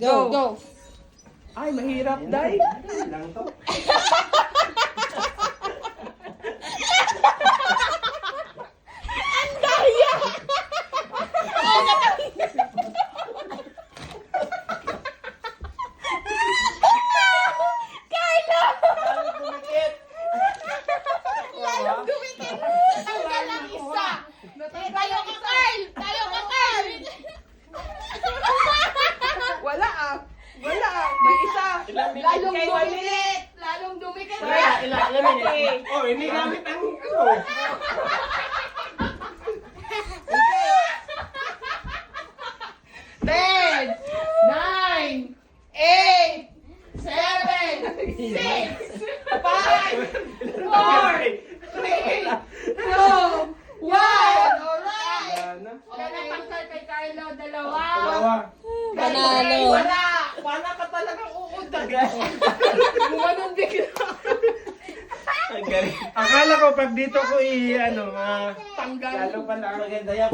Go. Go. Ay, mahirap, Day. Lang to. Tanggal ang isa. Tayo ka, Carl. Tayo ka, Carl. Wala ah. Wala ah. May isa. Lalong dumikit. Lalong dumikit. Ilan minute? Oh, hindi gamit ang ano. 10, 9, 8, 7, 6, 5, 4, 3, 2, 1. Alright. Wala na tangkal kay Carlo. Dalawa. Panalo. Wala. Wala ka talagang uudag. Gumanon bigla. Ang galing. Akala ko pag dito ko Tanggal. lalo pala maganda yan.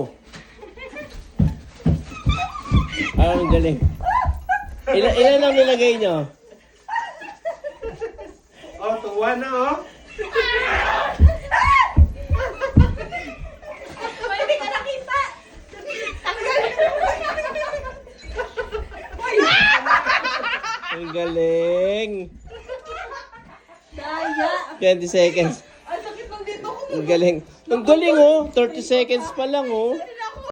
Ang galing. Ilan ang nilagay nyo? Oh, tuwa na oh. Hindi ka nakita. Tanggal. Ang galing. Daya. 20 seconds. Ang sakit ng dito ko. Ang galing. Ang galing oh. 30 seconds pa lang oh.